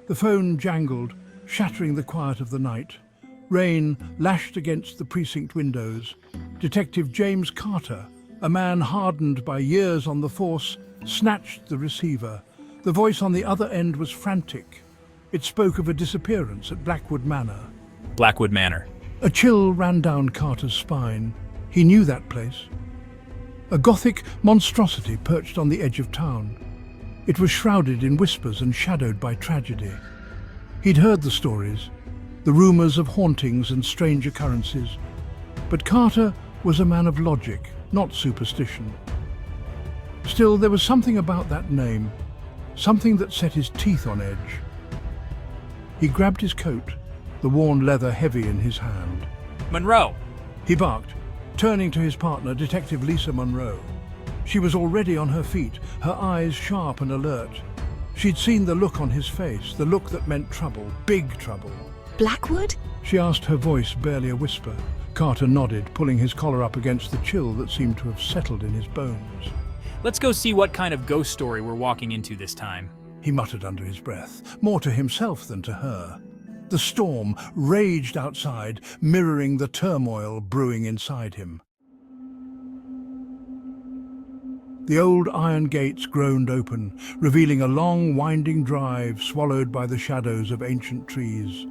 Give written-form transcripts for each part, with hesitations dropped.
The phone jangled, shattering the quiet of the night. Rain lashed against the precinct windows. Detective James Carter, a man hardened by years on the force, snatched the receiver. The voice on the other end was frantic. It spoke of a disappearance at Blackwood Manor. Blackwood Manor. A chill ran down Carter's spine. He knew that place. A Gothic monstrosity perched on the edge of town. It was shrouded in whispers and shadowed by tragedy. He'd heard the stories, the rumors of hauntings and strange occurrences. But Carter was a man of logic, not superstition. Still, there was something about that name, something that set his teeth on edge. He grabbed his coat, the worn leather heavy in his hand. Monroe! He barked, turning to his partner, Detective Lisa Monroe. She was already on her feet, her eyes sharp and alert. She'd seen the look on his face, the look that meant trouble, big trouble. Blackwood? She asked, her voice barely a whisper. Carter nodded, pulling his collar up against the chill that seemed to have settled in his bones. Let's go see what kind of ghost story we're walking into this time. He muttered under his breath, more to himself than to her. The storm raged outside, mirroring the turmoil brewing inside him. The old iron gates groaned open, revealing a long, winding drive swallowed by the shadows of ancient trees.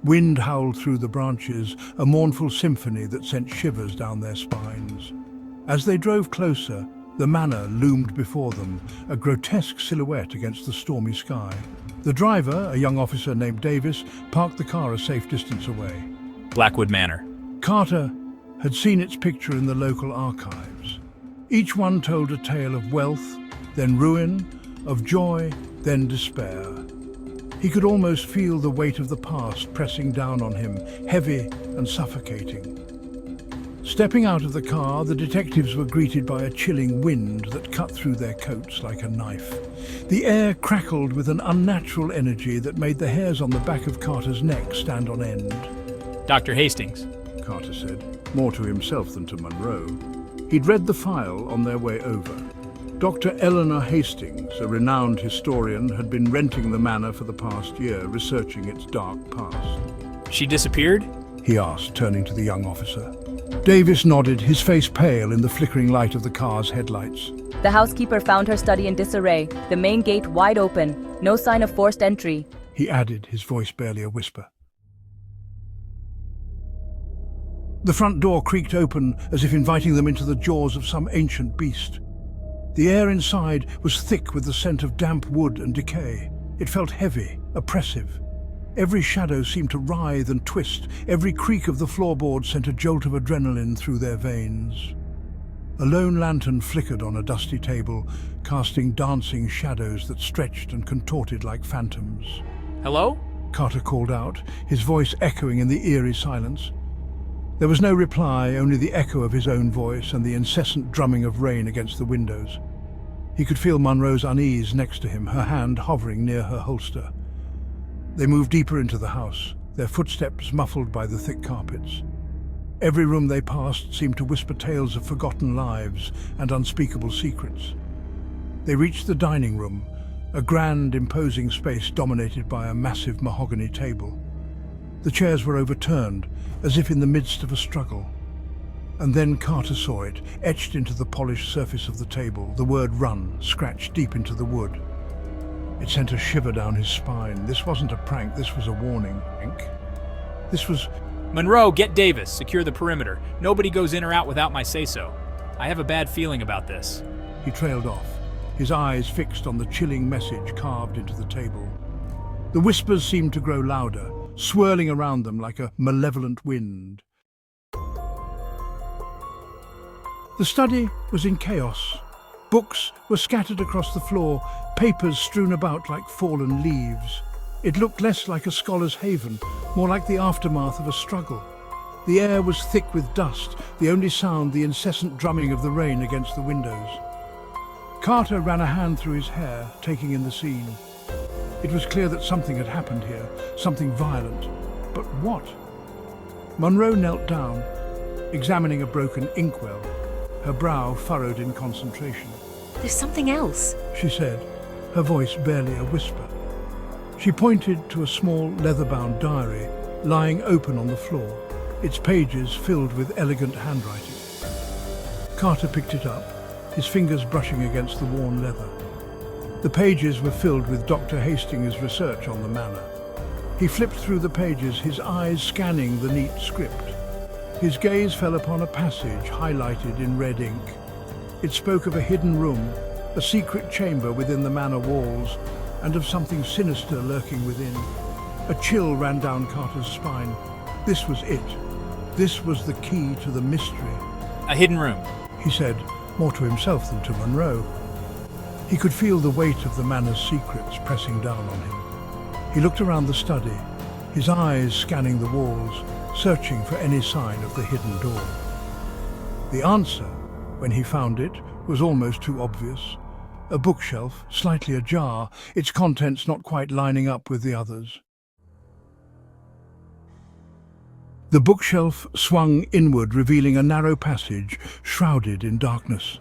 Wind howled through the branches, a mournful symphony that sent shivers down their spines. As they drove closer, the manor loomed before them, a grotesque silhouette against the stormy sky. The driver, a young officer named Davis, parked the car a safe distance away. Blackwood Manor. Carter had seen its picture in the local archives. Each one told a tale of wealth, then ruin, of joy, then despair. He could almost feel the weight of the past pressing down on him, heavy and suffocating. Stepping out of the car, the detectives were greeted by a chilling wind that cut through their coats like a knife. The air crackled with an unnatural energy that made the hairs on the back of Carter's neck stand on end. Dr. Hastings. Carter said, more to himself than to Monroe. He'd read the file on their way over. Dr. Eleanor Hastings, a renowned historian, had been renting the manor for the past year, researching its dark past. She disappeared? He asked, turning to the young officer. Davis nodded, his face pale in the flickering light of the car's headlights. The housekeeper found her study in disarray, the main gate wide open, no sign of forced entry. He added, his voice barely a whisper. The front door creaked open, as if inviting them into the jaws of some ancient beast. The air inside was thick with the scent of damp wood and decay. It felt heavy, oppressive. Every shadow seemed to writhe and twist. Every creak of the floorboard sent a jolt of adrenaline through their veins. A lone lantern flickered on a dusty table, casting dancing shadows that stretched and contorted like phantoms. Hello? Carter called out, his voice echoing in the eerie silence. There was no reply, only the echo of his own voice and the incessant drumming of rain against the windows. He could feel Monroe's unease next to him, her hand hovering near her holster. They moved deeper into the house, their footsteps muffled by the thick carpets. Every room they passed seemed to whisper tales of forgotten lives and unspeakable secrets. They reached the dining room, a grand, imposing space dominated by a massive mahogany table. The chairs were overturned, as if in the midst of a struggle. And then Carter saw it, etched into the polished surface of the table, the word "run" scratched deep into the wood. It sent a shiver down his spine. This wasn't a prank, this was a warning. This was... Monroe, get Davis. Secure the perimeter. Nobody goes in or out without my say-so. I have a bad feeling about this. He trailed off, his eyes fixed on the chilling message carved into the table. The whispers seemed to grow louder, swirling around them like a malevolent wind. The study was in chaos. Books were scattered across the floor, papers strewn about like fallen leaves. It looked less like a scholar's haven, more like the aftermath of a struggle. The air was thick with dust, the only sound the incessant drumming of the rain against the windows. Carter ran a hand through his hair, taking in the scene. It was clear that something had happened here, something violent. But what? Monroe knelt down, examining a broken inkwell, her brow furrowed in concentration. There's something else. She said, her voice barely a whisper. She pointed to a small leather-bound diary lying open on the floor, its pages filled with elegant handwriting. Carter picked it up, his fingers brushing against the worn leather. The pages were filled with Dr. Hastings' research on the manor. He flipped through the pages, his eyes scanning the neat script. His gaze fell upon a passage highlighted in red ink. It spoke of a hidden room, a secret chamber within the manor walls, and of something sinister lurking within. A chill ran down Carter's spine. This was it. This was the key to the mystery. A hidden room. He said, more to himself than to Monroe. He could feel the weight of the manor's secrets pressing down on him. He looked around the study, his eyes scanning the walls, searching for any sign of the hidden door. The answer, when he found it, was almost too obvious. A bookshelf, slightly ajar, its contents not quite lining up with the others. The bookshelf swung inward, revealing a narrow passage shrouded in darkness.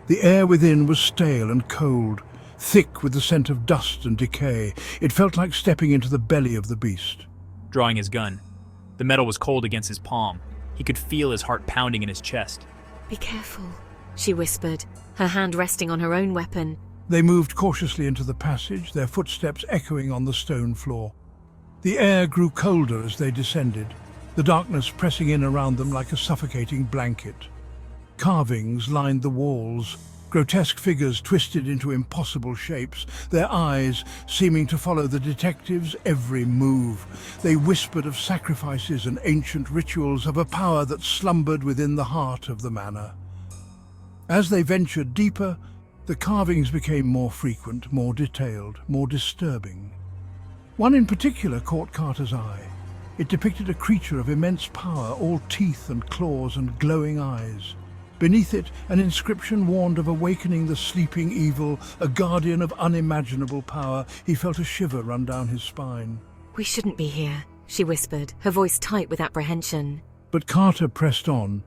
The air within was stale and cold, thick with the scent of dust and decay. It felt like stepping into the belly of the beast. Drawing his gun. The metal was cold against his palm. He could feel his heart pounding in his chest. "Be careful," she whispered, her hand resting on her own weapon. They moved cautiously into the passage, their footsteps echoing on the stone floor. The air grew colder as they descended, the darkness pressing in around them like a suffocating blanket. Carvings lined the walls, grotesque figures twisted into impossible shapes, their eyes seeming to follow the detectives' every move. They whispered of sacrifices and ancient rituals, of a power that slumbered within the heart of the manor. As they ventured deeper, the carvings became more frequent, more detailed, more disturbing. One in particular caught Carter's eye. It depicted a creature of immense power, all teeth and claws and glowing eyes. Beneath it, an inscription warned of awakening the sleeping evil, a guardian of unimaginable power. He felt a shiver run down his spine. "We shouldn't be here," she whispered, her voice tight with apprehension. But Carter pressed on,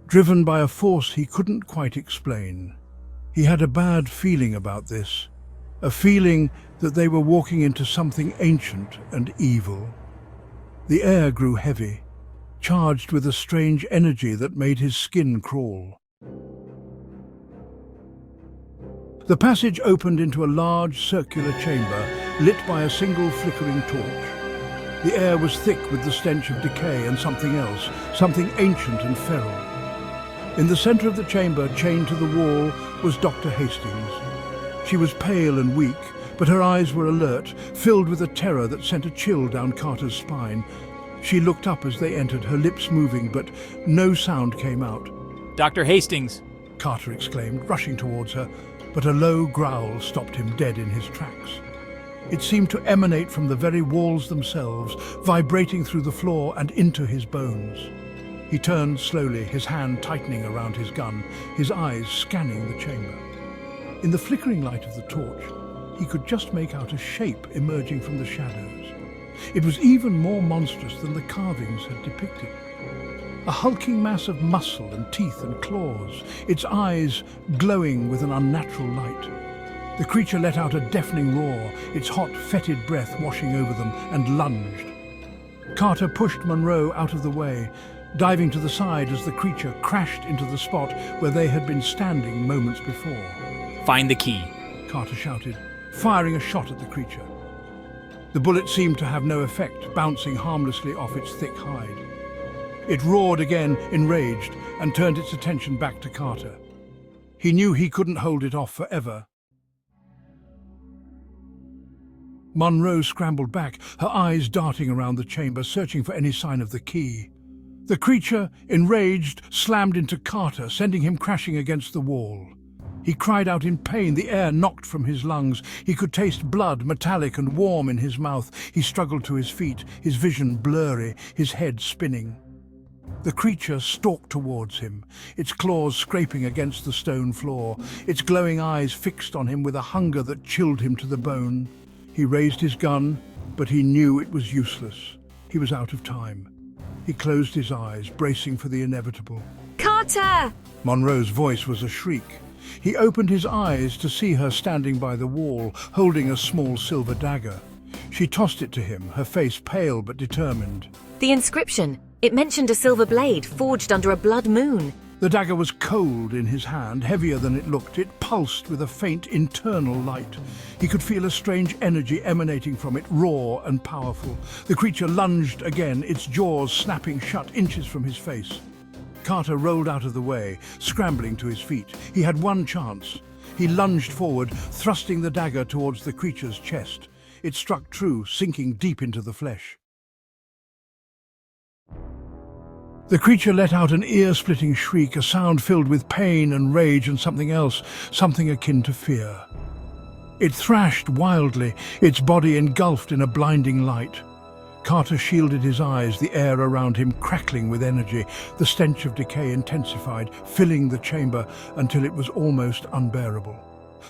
driven by a force he couldn't quite explain. He had a bad feeling about this, a feeling that they were walking into something ancient and evil. The air grew heavy, charged with a strange energy that made his skin crawl. The passage opened into a large circular chamber lit by a single flickering torch. The air was thick with the stench of decay and something else, something ancient and feral. In the center of the chamber, chained to the wall, was Dr. Hastings. She was pale and weak, but her eyes were alert, filled with a terror that sent a chill down Carter's spine. She looked up as they entered, her lips moving, but no sound came out. "Dr. Hastings!" Carter exclaimed, rushing towards her, but a low growl stopped him dead in his tracks. It seemed to emanate from the very walls themselves, vibrating through the floor and into his bones. He turned slowly, his hand tightening around his gun, his eyes scanning the chamber. In the flickering light of the torch, he could just make out a shape emerging from the shadows. It was even more monstrous than the carvings had depicted. A hulking mass of muscle and teeth and claws, its eyes glowing with an unnatural light. The creature let out a deafening roar, its hot, fetid breath washing over them, and lunged. Carter pushed Monroe out of the way, diving to the side as the creature crashed into the spot where they had been standing moments before. "Find the key," Carter shouted, firing a shot at the creature. The bullet seemed to have no effect, bouncing harmlessly off its thick hide. It roared again, enraged, and turned its attention back to Carter. He knew he couldn't hold it off forever. Monroe scrambled back, her eyes darting around the chamber, searching for any sign of the key. The creature, enraged, slammed into Carter, sending him crashing against the wall. He cried out in pain, the air knocked from his lungs. He could taste blood, metallic and warm in his mouth. He struggled to his feet, his vision blurry, his head spinning. The creature stalked towards him, its claws scraping against the stone floor, its glowing eyes fixed on him with a hunger that chilled him to the bone. He raised his gun, but he knew it was useless. He was out of time. He closed his eyes, bracing for the inevitable. "Carter!" Monroe's voice was a shriek. He opened his eyes to see her standing by the wall, holding a small silver dagger. She tossed it to him, her face pale but determined. The inscription. It mentioned a silver blade forged under a blood moon. The dagger was cold in his hand, heavier than it looked. It pulsed with a faint internal light. He could feel a strange energy emanating from it, raw and powerful. The creature lunged again, its jaws snapping shut inches from his face. Carter rolled out of the way, scrambling to his feet. He had one chance. He lunged forward, thrusting the dagger towards the creature's chest. It struck true, sinking deep into the flesh. The creature let out an ear-splitting shriek, a sound filled with pain and rage and something else, something akin to fear. It thrashed wildly, its body engulfed in a blinding light. Carter shielded his eyes, the air around him crackling with energy. The stench of decay intensified, filling the chamber until it was almost unbearable.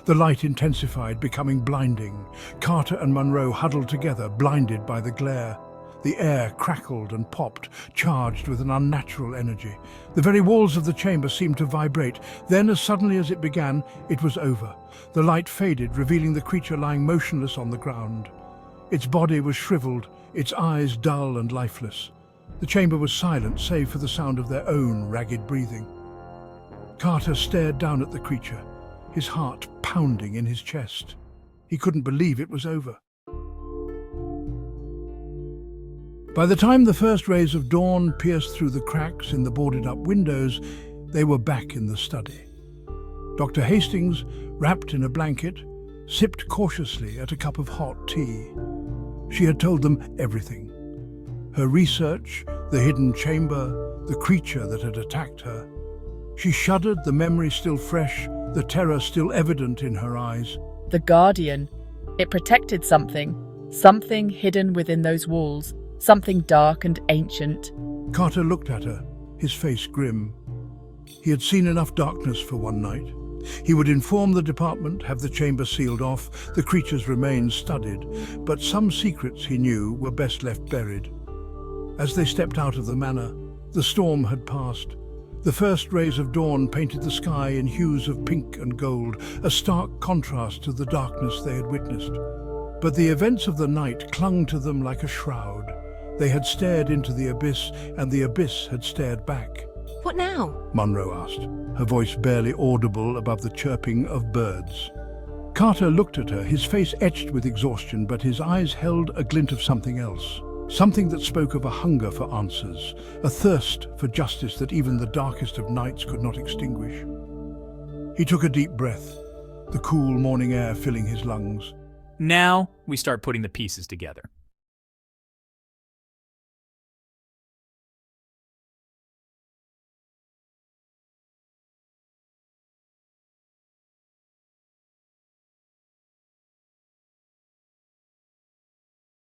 The light intensified, becoming blinding. Carter and Monroe huddled together, blinded by the glare. The air crackled and popped, charged with an unnatural energy. The very walls of the chamber seemed to vibrate. Then, as suddenly as it began, it was over. The light faded, revealing the creature lying motionless on the ground. Its body was shriveled, its eyes dull and lifeless. The chamber was silent, save for the sound of their own ragged breathing. Carter stared down at the creature, his heart pounding in his chest. He couldn't believe it was over. By the time the first rays of dawn pierced through the cracks in the boarded-up windows, they were back in the study. Dr. Hastings, wrapped in a blanket, sipped cautiously at a cup of hot tea. She had told them everything. Her research, the hidden chamber, the creature that had attacked her. She shuddered, the memory still fresh, the terror still evident in her eyes. The Guardian. It protected something hidden within those walls. Something dark and ancient. Carter looked at her, his face grim. He had seen enough darkness for one night. He would inform the department, have the chamber sealed off, the creature's remains studied, but some secrets, he knew, were best left buried. As they stepped out of the manor, the storm had passed. The first rays of dawn painted the sky in hues of pink and gold, a stark contrast to the darkness they had witnessed. But the events of the night clung to them like a shroud. They had stared into the abyss, and the abyss had stared back. What now? Monroe asked, her voice barely audible above the chirping of birds. Carter looked at her, his face etched with exhaustion, but his eyes held a glint of something else. Something that spoke of a hunger for answers, a thirst for justice that even the darkest of nights could not extinguish. He took a deep breath, the cool morning air filling his lungs. Now we start putting the pieces together.